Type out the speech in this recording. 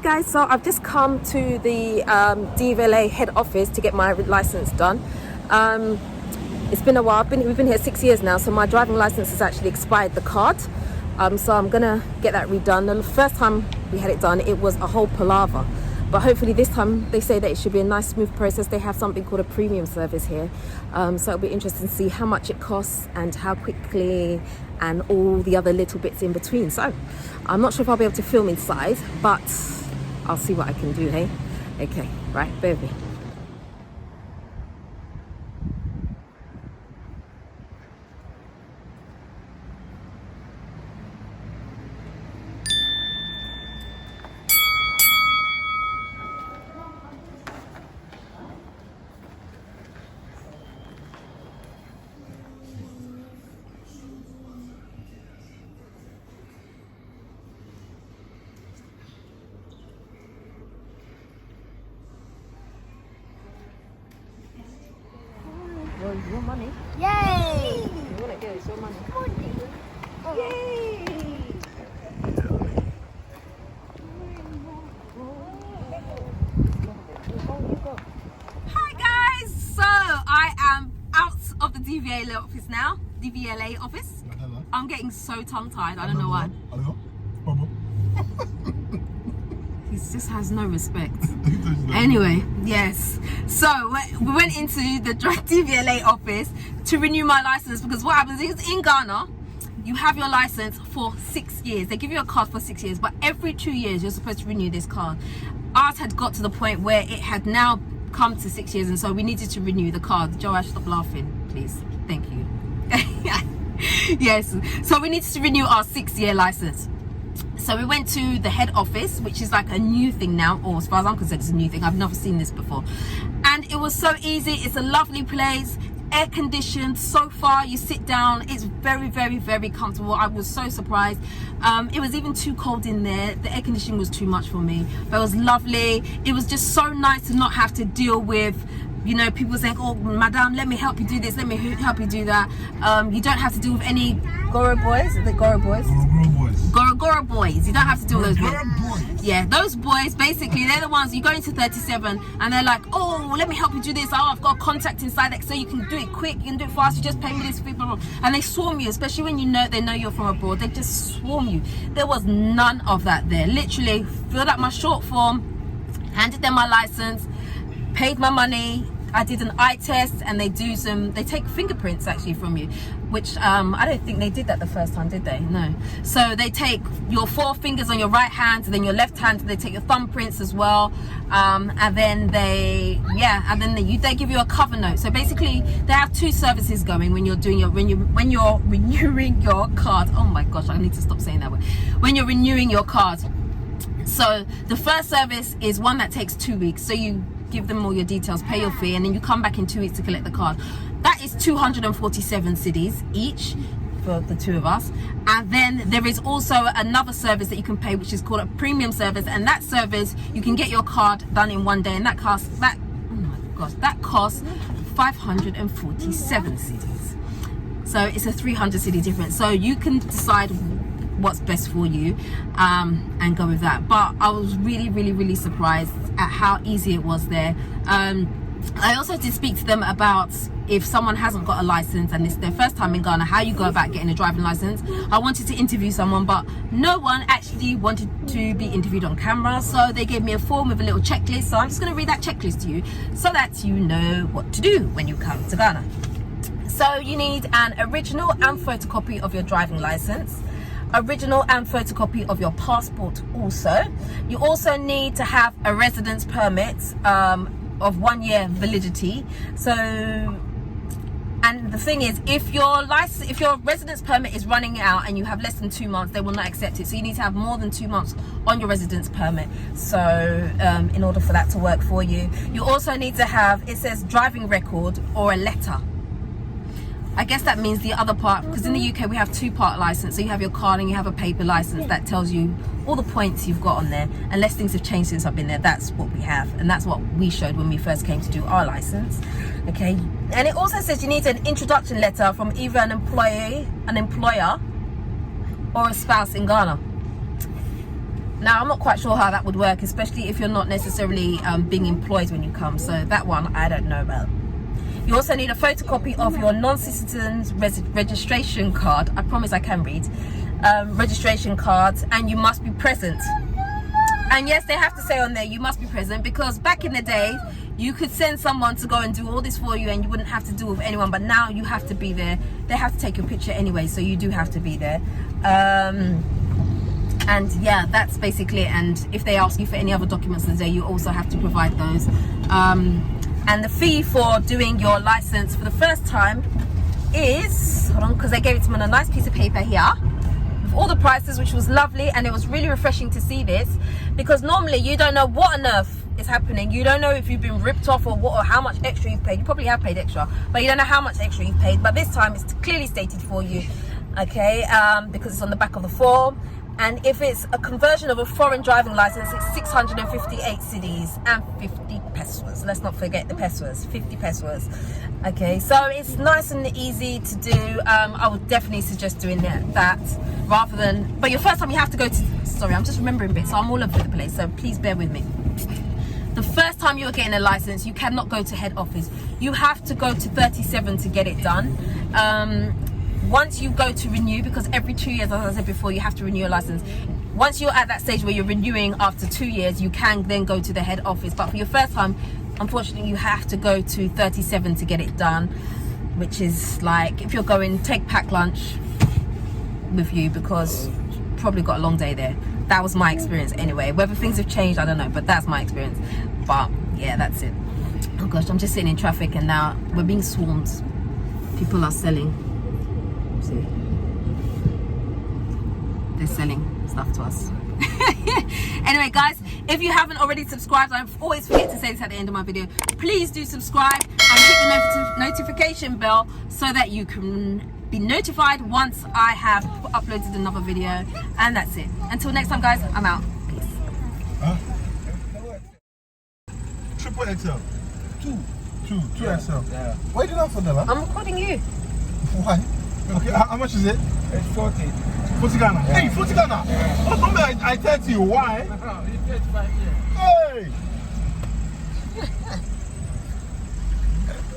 guys, so I've just come to the DVLA head office to get my license done. It's been a while. We've been here 6 years now, so my driving license has actually expired, the card. So I'm gonna get that redone. The first time we had it done, it was a whole palaver, but hopefully this time they say that it should be a nice smooth process. They have something called a premium service here, so it'll be interesting to see how much it costs and how quickly and all the other little bits in between. So I'm not sure if I'll be able to film inside, but I'll see what I can do, hey? Okay, right, bear with me. Well, it's your money. Yay! You want to get it's your money. Oh. Yay! Hi guys! So I am out of the DVLA office now. DVLA office. I'm getting so tongue-tied. I don't know why. He just has no respect. Anyway, yes. So we went into the DVLA office to renew my license, because what happens is in Ghana, you have your license for 6 years. They give you a card for 6 years, but every 2 years you're supposed to renew this card. Ours had got to the point where it had now come to 6 years, and so we needed to renew the card. Joash, stop laughing, please. Thank you. Yes. So we needed to renew our 6-year license. So we went to the head office, which is like a new thing now, or as far as I'm concerned, it's a new thing. I've never seen this before. And it was so easy. It's a lovely place, air conditioned, sofa, you sit down. It's very, very, very comfortable. I was so surprised. It was even too cold in there. The air conditioning was too much for me, but it was lovely. It was just so nice to not have to deal with, you know, people saying, oh, madam, let me help you do this, let me help you do that. You don't have to deal with any Goro boys. Are they Goro boys? Goro boys. You don't have to deal with those boys. Yeah, those boys, basically, they're the ones, you go into 37 and they're like, oh, let me help you do this. Oh, I've got a contact inside that, so you can do it quick, you can do it fast, you just pay me this, people. And they swarm you, especially when they know you're from abroad. They just swarm you. There was none of that there. Literally, filled out my short form, handed them my license, paid my money. I did an eye test, and they take fingerprints actually from you, which I don't think they did that the first time, did they? No. So they take your 4 fingers on your right hand, and then your left hand, they take your thumbprints as well, and then they give you a cover note. So basically they have 2 services going when you're doing when you're renewing your card. Oh my gosh, I need to stop saying that word. When you're renewing your card. So the first service is one that takes 2 weeks. So you give them all your details, pay your fee, and then you come back in 2 weeks to collect the card. That is 247 cedis each for the 2 of us. And then there is also another service that you can pay, which is called a premium service, and that service you can get your card done in 1 day, and that costs 547 cedis. So it's a 300 cedi difference. So you can decide what's best for you and go with that. But I was really, really, really surprised at how easy it was there. I also did speak to them about if someone hasn't got a license and it's their first time in Ghana, how you go about getting a driving license. I wanted to interview someone, but no one actually wanted to be interviewed on camera, so they gave me a form with a little checklist. So I'm just going to read that checklist to you so that you know what to do when you come to Ghana. So you need an original and photocopy of your driving license, original and photocopy of your passport also. You also need to have a residence permit of 1 year validity. So, and the thing is, if your residence permit is running out and you have less than 2 months, they will not accept it. So you need to have more than 2 months on your residence permit, so in order for that to work for you. You also need to have, it says driving record or a letter. I guess that means the other part, because in the UK we have 2-part license. So you have your card and you have a paper license that tells you all the points you've got on there. Unless things have changed since I've been there, that's what we have. And that's what we showed when we first came to do our license. Okay. And it also says you need an introduction letter from either an employer, or a spouse in Ghana. Now, I'm not quite sure how that would work, especially if you're not necessarily being employed when you come. So that one, I don't know about. You also need a photocopy of your non-citizen's registration card. I promise I can read. Registration cards, and you must be present. And yes, they have to say on there, you must be present, because back in the day, you could send someone to go and do all this for you and you wouldn't have to do it with anyone, but now you have to be there. They have to take your picture anyway, so you do have to be there. And yeah, that's basically it. And if they ask you for any other documents today, you also have to provide those. And the fee for doing your license for the first time is, hold on, because they gave it to me on a nice piece of paper here with all the prices, which was lovely. And it was really refreshing to see this, because normally you don't know what on earth is happening. You don't know if you've been ripped off or what, or how much extra you've paid. You probably have paid extra, but you don't know how much extra you've paid. But this time it's clearly stated for you, okay, because it's on the back of the form. And if it's a conversion of a foreign driving license, it's 658 cedis and 50 pesos. Let's not forget the pesos, 50 pesos. Okay, so it's nice and easy to do. I would definitely suggest doing that rather than, but your first time you have to go to, sorry, I'm just remembering bits, so I'm all over the place, so please bear with me. The first time you're getting a license, you cannot go to head office. You have to go to 37 to get it done. Once you go to renew, because every 2 years, as I said before, you have to renew your license. Once you're at that stage where you're renewing after 2 years, you can then go to the head office. But for your first time, unfortunately, you have to go to 37 to get it done, which is like, if you're going, take packed lunch with you, because you probably got a long day there. That was my experience anyway. Whether things have changed, I don't know, but that's my experience. But yeah, that's it. Oh gosh, I'm just sitting in traffic and now we're being swarmed. People are selling. See, they're selling stuff to us. Anyway guys, if you haven't already subscribed, I always forget to say this at the end of my video, please do subscribe and hit the notification bell so that you can be notified once I have uploaded another video. And that's it. Until next time guys, I'm out. Peace. Triple XL. Two Yeah. XL. Yeah. Why did you not for Dela? I'm recording you. Why? Okay, how much is it? It's 40. 40 Ghana. Yeah. Hey, 40 Ghana. Yeah. How come I 30 you? Why? No, it's 35 years. Hey!